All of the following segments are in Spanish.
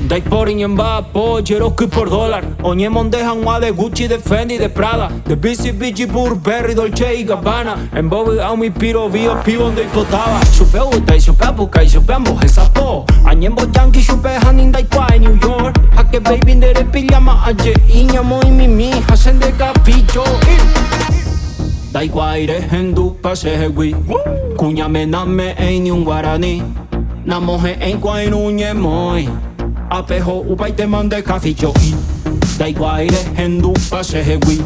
Daj porinjem ba po gjeroky për dollar. O një mondeha nga dhe Gucci dhe Fendi dhe Prada dhe BCBG Burberry Dolce i Gabbana. E mbovi au mi piro vio pivo ndoj potava. Shupe utaj, shupe bukaj, shupe mbohe sa po. A një mbo janki shupe hanin daj kwa e New York. Hake baby ndere pijama agje inja moj mimi hasende ka ficho. Daj kwa ire hendu pase hegui Kunya me name e një guarani Na mohe en kwa i nunje moj Apeho upaj te mande kaficho Dai guaire hendu pase hegui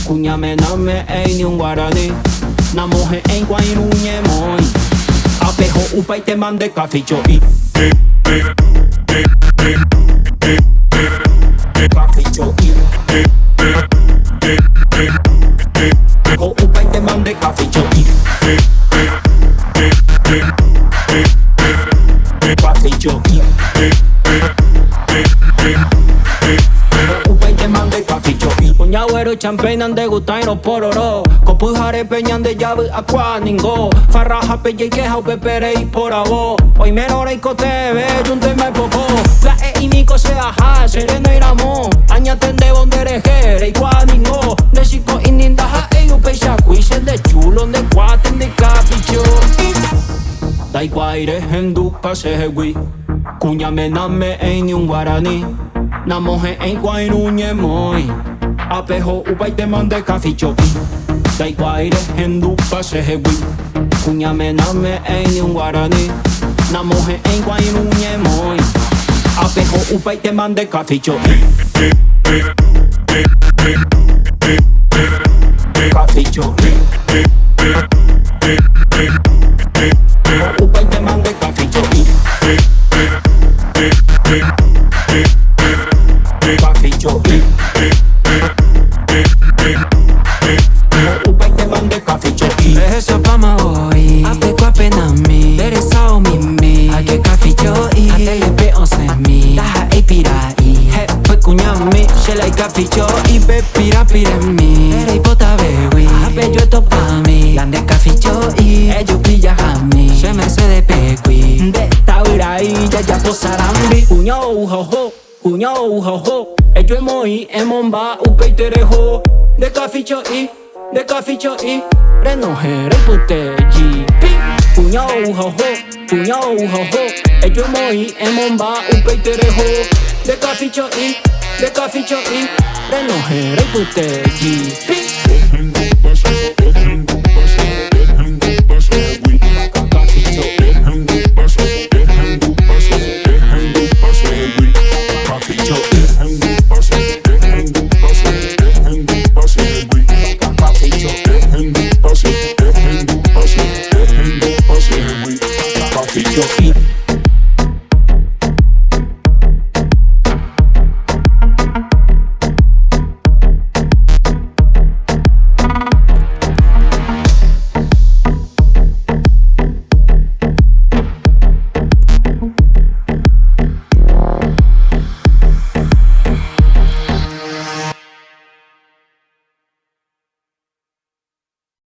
Kunya me name e një guarani Na mohe en kwa i nunje moj Apeho upaj te mande kaficho Kaficho Ho upaj te mande kaficho Kaficho Kuñawero champagne ande gutaino pororo Kopu jare peñan de llave aqua ningo Farraja peye queja pepere y por avo Hoy menor y coteve junte me popo La e iniko se aja sereno iramo Añatende bondere jere y qua ningo De chico inindaja e yo pecha cuise de chulo de cuaten de capicho Dai guaire hendu pase hegui Kunya me name e ni un guarani Na moje en kwa inunye moi Apeho upay te mande kaficho Dai guaire hendu pase hegui Kunya me name e ni un guarani Na moje en kwa inunye moi Apeho upay te mande kaficho Kaficho Upay te mande kaficho Kaficho Upay te mande kaficho Beso pama hoy Ape kwa pena mi Dere sao mimi Ake kaficho i Atele pe onse mi Daha e pira i He pe kunyami Shela i kaficho i Pe pira pire mi Dere i pota bewi Ape yo esto pa mi Lande kaficho i Ellos pilla jami Se me se de pequi De taura i ya posarambi Kunyao uhoho Kunyao uhoho Ejo emoi emomba upay tereho De kaficho i Renojere puteji Kunyao uhoho Ejo emoi emomba upay tereho De kaficho i Renojere puteji Yo